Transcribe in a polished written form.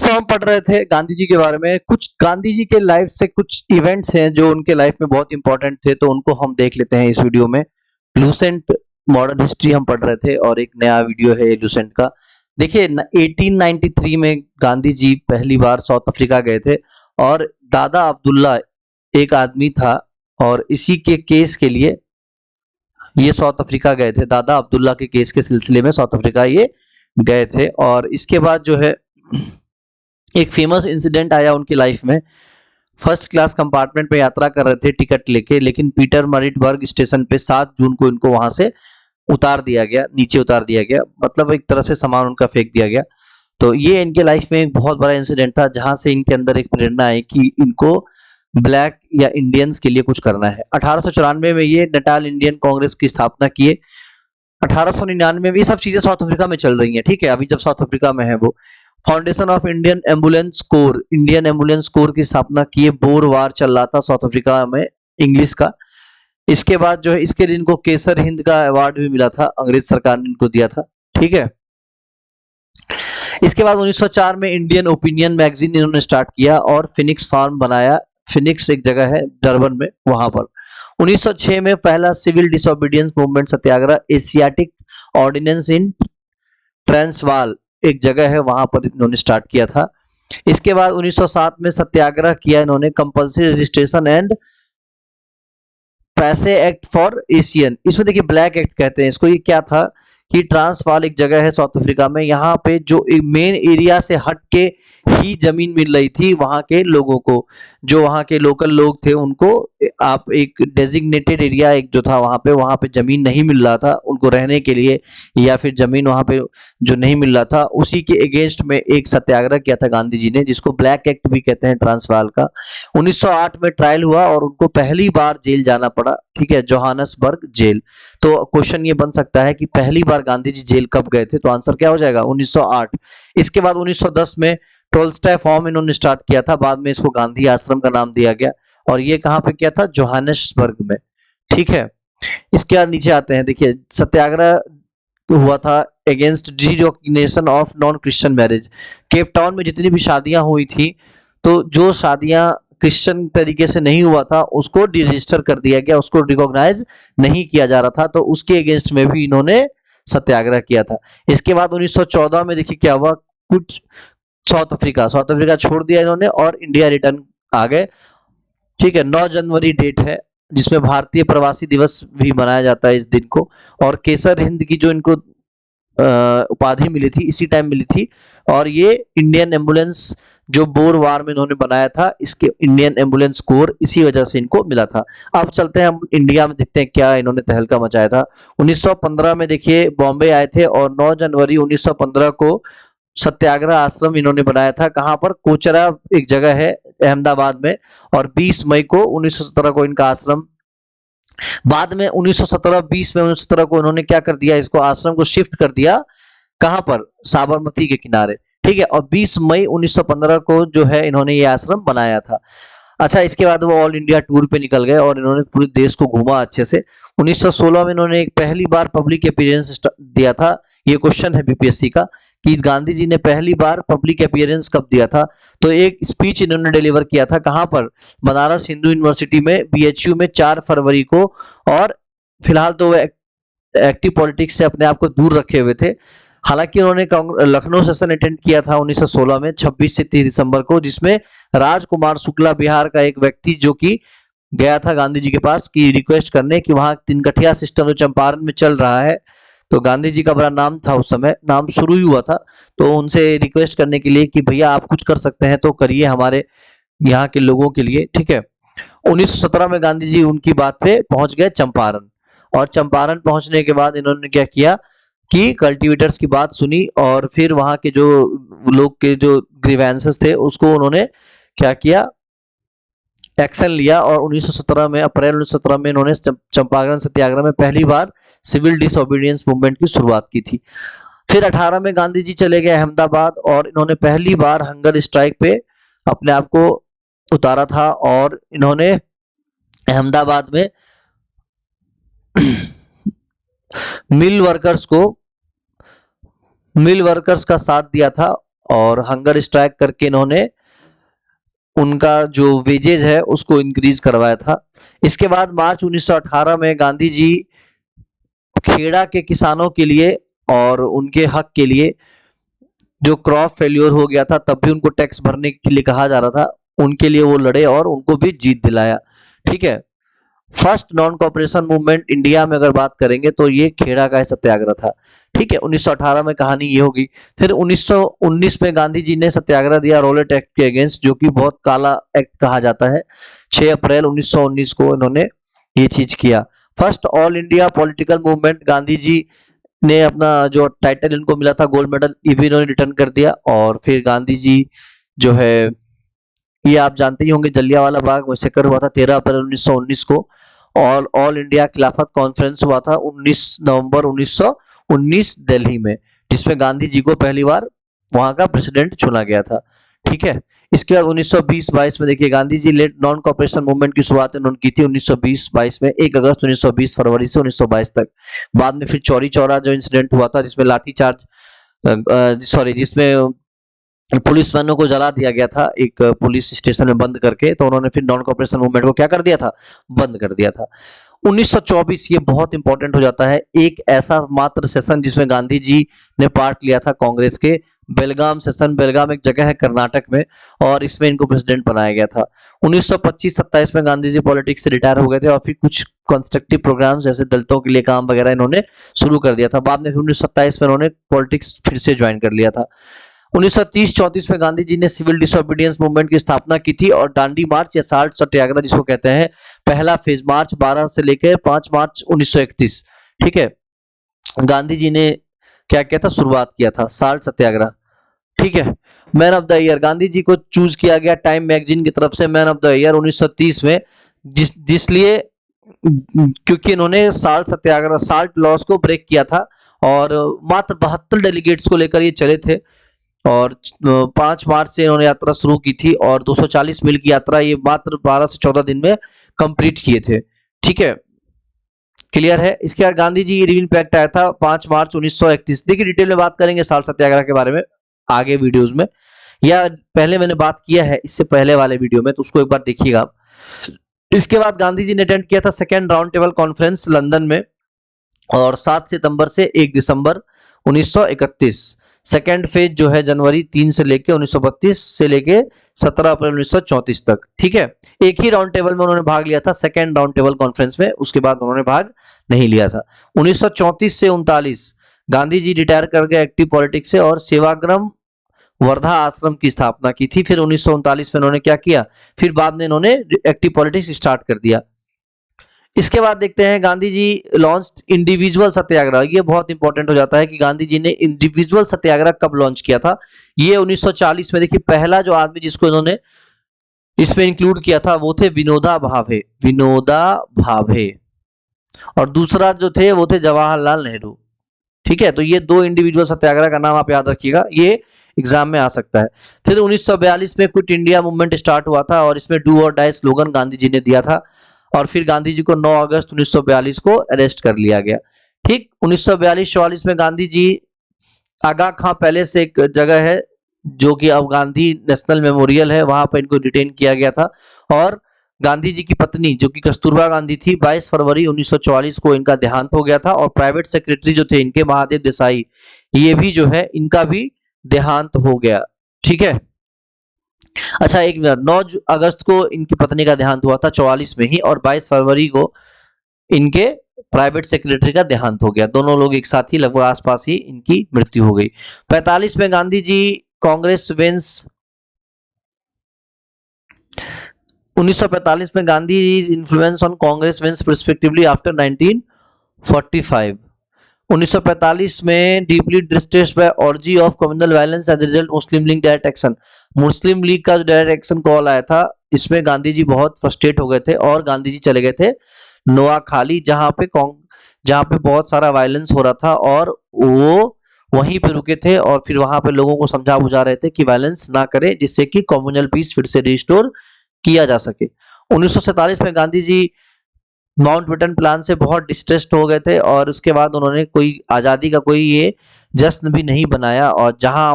दोस्तों हम पढ़ रहे थे गांधी जी के बारे में। कुछ गांधी जी के लाइफ से कुछ इवेंट्स हैं जो उनके लाइफ में बहुत इंपॉर्टेंट थे, तो उनको हम देख लेते हैं इस वीडियो में। लूसेंट मॉडर्न हिस्ट्री हम पढ़ रहे थे और एक नया वीडियो है लूसेंट का। देखिए 1893 में गांधी जी पहली बार साउथ अफ्रीका गए थे और दादा अब्दुल्ला एक आदमी था और इसी के केस के लिए ये साउथ अफ्रीका गए थे। दादा अब्दुल्ला के केस के सिलसिले में साउथ अफ्रीका ये गए थे और इसके बाद जो है एक फेमस इंसिडेंट आया उनकी लाइफ में। फर्स्ट क्लास कंपार्टमेंट में यात्रा कर रहे थे टिकट लेके, लेकिन पीटर मरिट्सबर्ग स्टेशन पे 7 जून को इनको वहां से उतार दिया गया, नीचे उतार दिया गया, मतलब एक तरह से सामान उनका फेंक दिया गया। तो ये इनके लाइफ में एक बहुत बड़ा इंसिडेंट था जहां से इनके अंदर एक प्रेरणा आई कि इनको ब्लैक या इंडियंस के लिए कुछ करना है। 1894 में ये नटाल इंडियन कांग्रेस की स्थापना किए। 1899 में ये सब चीजें साउथ अफ्रीका में चल रही हैं, ठीक है, अभी जब साउथ अफ्रीका में है वो। Foundation of Indian ambulance core, Indian ambulance core की स्थापना किए। बोर वार चल रहा था साउथ अफ्रीका में इंग्लिश का। इसके बाद जो है इसके लिए इनको केसर हिंद का अवार्ड भी मिला था, अंग्रेज सरकार ने इनको दिया था, ठीक है। इसके बाद 1904 में इंडियन ओपिनियन मैगजीन इन्होंने स्टार्ट किया और फिनिक्स फार्म बनाया। फिनिक्स एक जगह है डरबन में, वहां पर। 1906 में पहला सिविल डिसोबीडियंस मूवमेंट सत्याग्रह एशियाटिक ऑर्डिनेंस इन ट्रांसवाल एक जगह है, वहां पर इन्होंने स्टार्ट किया था। इसके बाद 1907 में सत्याग्रह किया इन्होंने कंपल्सरी रजिस्ट्रेशन एंड पैसे एक्ट फॉर एशियन। इसमें देखिए ब्लैक एक्ट कहते हैं इसको। ये क्या था कि ट्रांसवाल एक जगह है साउथ अफ्रीका में, यहाँ पे जो मेन एरिया से हट के ही जमीन मिल रही थी वहां के लोगों को, जो वहां के लोकल लोग थे उनको आप एक डेजिग्नेटेड एरिया एक जो था वहां पे जमीन नहीं मिल रहा था उनको रहने के लिए, या फिर जमीन वहां पे जो नहीं मिल रहा था, उसी के अगेंस्ट में एक सत्याग्रह किया था गांधी जी ने, जिसको ब्लैक एक्ट भी कहते हैं ट्रांसवाल का। 1908 में ट्रायल हुआ और उनको पहली बार जेल जाना पड़ा, ठीक है, जोहानसबर्ग जेल। तो क्वेश्चन ये बन सकता है कि पहली बार गांधी जी जेल कब गए थे, तो आंसर क्या हो जाएगा 1908। इसके बाद 1910 में टोल्स्टॉय फार्म इन्होंने स्टार्ट किया था, बाद में इसको गांधी आश्रम का नाम दिया गया और ये कहां पे किया था, जोहानसबर्ग में, ठीक है। इसके बाद नीचे आते हैं, देखिए सत्याग्रह हुआ था against derecognition of non Christian marriage. Cape Town में जितनी भी शादियां हुई थी, तो जो शादियां क्रिश्चियन तरीके से नहीं हुआ था उसको डिरजिस्टर कर दिया गया, उसको रिकॉग्नाइज नहीं किया जा रहा था, तो उसके अगेंस्ट में भी इन्होंने सत्याग्रह किया था। इसके बाद 1914 में देखिए क्या हुआ, कुछ साउथ अफ्रीका छोड़ दिया इन्होंने और इंडिया रिटर्न आ गए, ठीक है। 9 जनवरी डेट है जिसमें भारतीय प्रवासी दिवस भी मनाया जाता है इस दिन को। और केसर हिंद की जो इनको उपाधि मिली थी इसी टाइम मिली थी, और ये इंडियन एम्बुलेंस जो बोर वार में इन्होंने बनाया था, इसके इंडियन एम्बुलेंस कोर इसी वजह से इनको मिला था। अब चलते हैं हम इंडिया में, देखते हैं क्या इन्होंने तहलका मचाया था। 1915 में देखिए बॉम्बे आए थे और 9 जनवरी 1915 को सत्याग्रह आश्रम इन्होंने बनाया था। कहां पर, कोचरा एक जगह है अहमदाबाद में, और 20 मई को 1917 को इनका आश्रम, बाद में 1917-20 में 1917 को इन्होंने क्या कर दिया, इसको आश्रम को शिफ्ट कर दिया, कहां पर, साबरमती के किनारे, ठीक है। और 20 मई 1915 को जो है इन्होंने ये आश्रम बनाया था। अच्छा, इसके बाद वो ऑल इंडिया टूर पे निकल गए और इन्होंने पूरे देश को घूमा अच्छे से। 1916 में इन्होंने एक पहली बार पब्लिक अपीयरेंस दिया था। ये क्वेश्चन है बीपीएससी का कि गांधी जी ने पहली बार पब्लिक अपीयरेंस कब दिया था, तो एक स्पीच इन्होंने डिलीवर किया था, कहां पर, बनारस हिंदू यूनिवर्सिटी में बीएचयू में 4 फरवरी को। और फिलहाल तो वो एक्टिव पॉलिटिक्स से अपने आप को दूर रखे हुए थे। हालांकि उन्होंने लखनऊ सेशन अटेंड किया था 1916 में 26 से 30 दिसंबर को, जिसमें राजकुमार शुक्ला बिहार का एक व्यक्ति जो कि गया था गांधी जी के पास की रिक्वेस्ट करने कि वहां तिनकठिया सिस्टम जो चंपारण में चल रहा है, तो गांधी जी का बड़ा नाम था उस समय, नाम शुरू ही हुआ था, तो उनसे रिक्वेस्ट करने के लिए कि भैया आप कुछ कर सकते हैं तो करिए हमारे यहाँ के लोगों के लिए, ठीक है। 1917 में गांधी जी उनकी बात पे पहुंच गए चंपारण, और चंपारण पहुंचने के बाद इन्होंने क्या किया कि कल्टीवेटर्स की बात सुनी और फिर वहां के जो लोग के जो ग्रीवेंसेस थे उसको उन्होंने क्या किया, एक्शन लिया। और 1917 में, अप्रैल 1917 में इन्होंने चंपारण सत्याग्रह में पहली बार सिविल डिसोबीडियंस मूवमेंट की शुरुआत की थी। फिर 18 में गांधी जी चले गए अहमदाबाद और इन्होंने पहली बार हंगर स्ट्राइक पे अपने आप को उतारा था, और इन्होंने अहमदाबाद में मिल वर्कर्स का साथ दिया था और हंगर स्ट्राइक करके इन्होंने उनका जो वेजेज है उसको इंक्रीज करवाया था। इसके बाद मार्च 1918 में गांधी जी खेड़ा के किसानों के लिए और उनके हक के लिए, जो क्रॉप फेल्योर हो गया था तब भी उनको टैक्स भरने के लिए कहा जा रहा था, उनके लिए वो लड़े और उनको भी जीत दिलाया। ठीक है। First non cooperation movement India में अगर बात करेंगे तो ये खेड़ा का सत्याग्रह था। ठीक है, 1918 में कहानी ये होगी। फिर 1919 में गांधी जी ने सत्याग्रह दिया रॉलेट एक्ट के अगेंस्ट, जो कि बहुत काला एक्ट कहा जाता है। 6 अप्रैल 1919 को इन्होंने ये चीज किया। First all India political movement, Gandhi ji ने अपना जो टाइटल इनको मिला था गोल्ड मेडल, ये भी इन्होंने रिटर्न कर दिया। और फिर गांधी जी जो है, ये आप जानते ही होंगे, जलियांवाला बाग मैसेकर हुआ था 13 अप्रैल 1919 को। ऑल इंडिया खिलाफत कॉन्फ्रेंस हुआ था 19 नवंबर 1919 दिल्ली में, जिसमें गांधी जी को पहली बार वहां का प्रेसिडेंट चुना गया था। ठीक है। इसके बाद 1920-22 में देखिए Gandhi ji late non cooperation movement की शुरुआत इन्होंने की थी 1920-22 में, 1 अगस्त 1920 फरवरी से 1922 तक। बाद में फिर चौरी चौरा जो इंसिडेंट हुआ था जिसमें लाठीचार्ज जिसमें पुलिस वालों को जला दिया गया था एक पुलिस स्टेशन में बंद करके, तो उन्होंने फिर नॉन कॉपरेशन मूवमेंट को क्या कर दिया था, बंद कर दिया था। 1924 ये बहुत इंपॉर्टेंट हो जाता है, एक ऐसा मात्र सेशन जिसमें गांधी जी ने पार्ट लिया था कांग्रेस के, बेलगाम सेशन। बेलगाम एक जगह है कर्नाटक में, और इसमें इनको प्रेसिडेंट बनाया गया था। 1925-27 में गांधी जी पॉलिटिक्स से रिटायर हो गए थे और फिर कुछ कंस्ट्रक्टिव प्रोग्राम्स जैसे दलितों के लिए काम वगैरह इन्होंने शुरू कर दिया था। बाद में 1927 में इन्होंने पॉलिटिक्स फिर से ज्वाइन कर लिया था। 1930-34 में गांधी जी ने सिविल डिसोबीडियंस मूवमेंट की स्थापना की थी और दांडी मार्च या साल्ट सत्याग्रह जिसको कहते हैं, पहला फेज मार्च 12 से लेकर 5 मार्च 1931। ठीक है, गांधी जी ने क्या किया था, शुरुआत किया था साल्ट सत्याग्रह। ठीक है। Man of the year, Gandhi ji को चूज किया गया टाइम मैगजीन की तरफ से मैन ऑफ द ईयर 1930 में, जिसलिए क्योंकि इन्होंने साल्ट सत्याग्रह, साल्ट लॉस को ब्रेक किया था और मात्र 72 डेलीगेट्स को लेकर ये चले थे। और 5 मार्च से इन्होंने यात्रा शुरू की थी और 240 मील की यात्रा ये मात्र 12 से 14 दिन में कंप्लीट किए थे। ठीक है, क्लियर है। इसके बाद गांधी जी रिवीन पैक्ट आया था 5 मार्च 1931। देखिए डिटेल में बात करेंगे साल्ट सत्याग्रह के बारे में आगे वीडियोस में, या पहले मैंने बात किया है इससे पहले वाले वीडियो में, तो उसको एक बार देखिएगा। इसके बाद गांधी जी ने अटेंड किया था second round table conference London में, और 7 सितंबर से 1 दिसंबर 1931। सेकेंड फेज जो है जनवरी 3 से लेके 1932 से लेके 17 अप्रैल 1934 तक। ठीक है, एक ही राउंड टेबल में उन्होंने भाग लिया था सेकेंड राउंड टेबल कॉन्फ्रेंस में, उसके बाद उन्होंने भाग नहीं लिया था। 1934 से 39 गांधी जी रिटायर कर गए एक्टिव पॉलिटिक्स से और सेवाग्राम वर्धा आश्रम की स्थापना की थी। फिर 1939 में इन्होंने क्या किया, फिर बाद में इन्होंने एक्टिव पॉलिटिक्स स्टार्ट कर दिया। इसके बाद देखते हैं गांधी जी लॉन्च इंडिविजुअल सत्याग्रह। ये बहुत इंपॉर्टेंट हो जाता है कि गांधी जी ने इंडिविजुअल सत्याग्रह कब लॉन्च किया था। ये 1940 में। देखिए पहला जो आदमी जिसको इन्होंने इसमें इंक्लूड किया था वो थे विनोबा भावे, विनोबा भावे, और दूसरा जो थे वो थे जवाहरलाल नेहरू। ठीक है, तो ये 2 इंडिविजुअल सत्याग्रह का नाम आप याद रखिएगा, ये एग्जाम में आ सकता है। फिर 1942 में क्विट इंडिया मूवमेंट स्टार्ट हुआ था और इसमें डू और डाई स्लोगन गांधी जी ने दिया था, और फिर गांधी जी को 9 अगस्त 1942 को अरेस्ट कर लिया गया। ठीक, 1942-44 में गांधी जी आगा खां पैलेस एक जगह है जो कि अब गांधी नेशनल मेमोरियल है, वहां पर इनको डिटेन किया गया था। और गांधी जी की पत्नी जो कि कस्तूरबा गांधी थी, 22 फरवरी 1944 को इनका देहांत हो गया था। और प्राइवेट सेक्रेटरी जो थे इनके महादेव देसाई, ये भी जो है इनका भी देहांत हो गया। ठीक है, अच्छा एक मिनट, 9 अगस्त को इनकी पत्नी का देहांत हुआ था 44 में ही, और 22 फरवरी को इनके प्राइवेट सेक्रेटरी का देहांत हो गया। दोनों लोग एक साथ ही लगभग आसपास ही इनकी मृत्यु हो गई। 45 में गांधी जी कांग्रेस विंस 1945 में Gandhi influence on Congress wins perspectively after 1945। 1945 में deeply distressed by orgy of communal violence as result Muslim League direct action. Muslim League का जो डायरेक्ट एक्शन कॉल आया था, इसमें गांधी जी बहुत फ्रस्ट्रेट हो गए थे और गांधी जी चले गए थे नोआखाली, जहां पे बहुत सारा वायलेंस हो रहा था, और वो वहीं पे रुके थे और फिर वहां पे लोगों को समझा बुझा रहे थे कि वायलेंस ना करें, जिससे कि कम्युनल पीस फिर से रिस्टोर किया जा सके। 1947 में गांधी जी माउंटबेटन प्लान से बहुत डिस्ट्रेस्ड हो गए थे और उसके बाद उन्होंने कोई आजादी का कोई ये जश्न भी नहीं बनाया, और जहां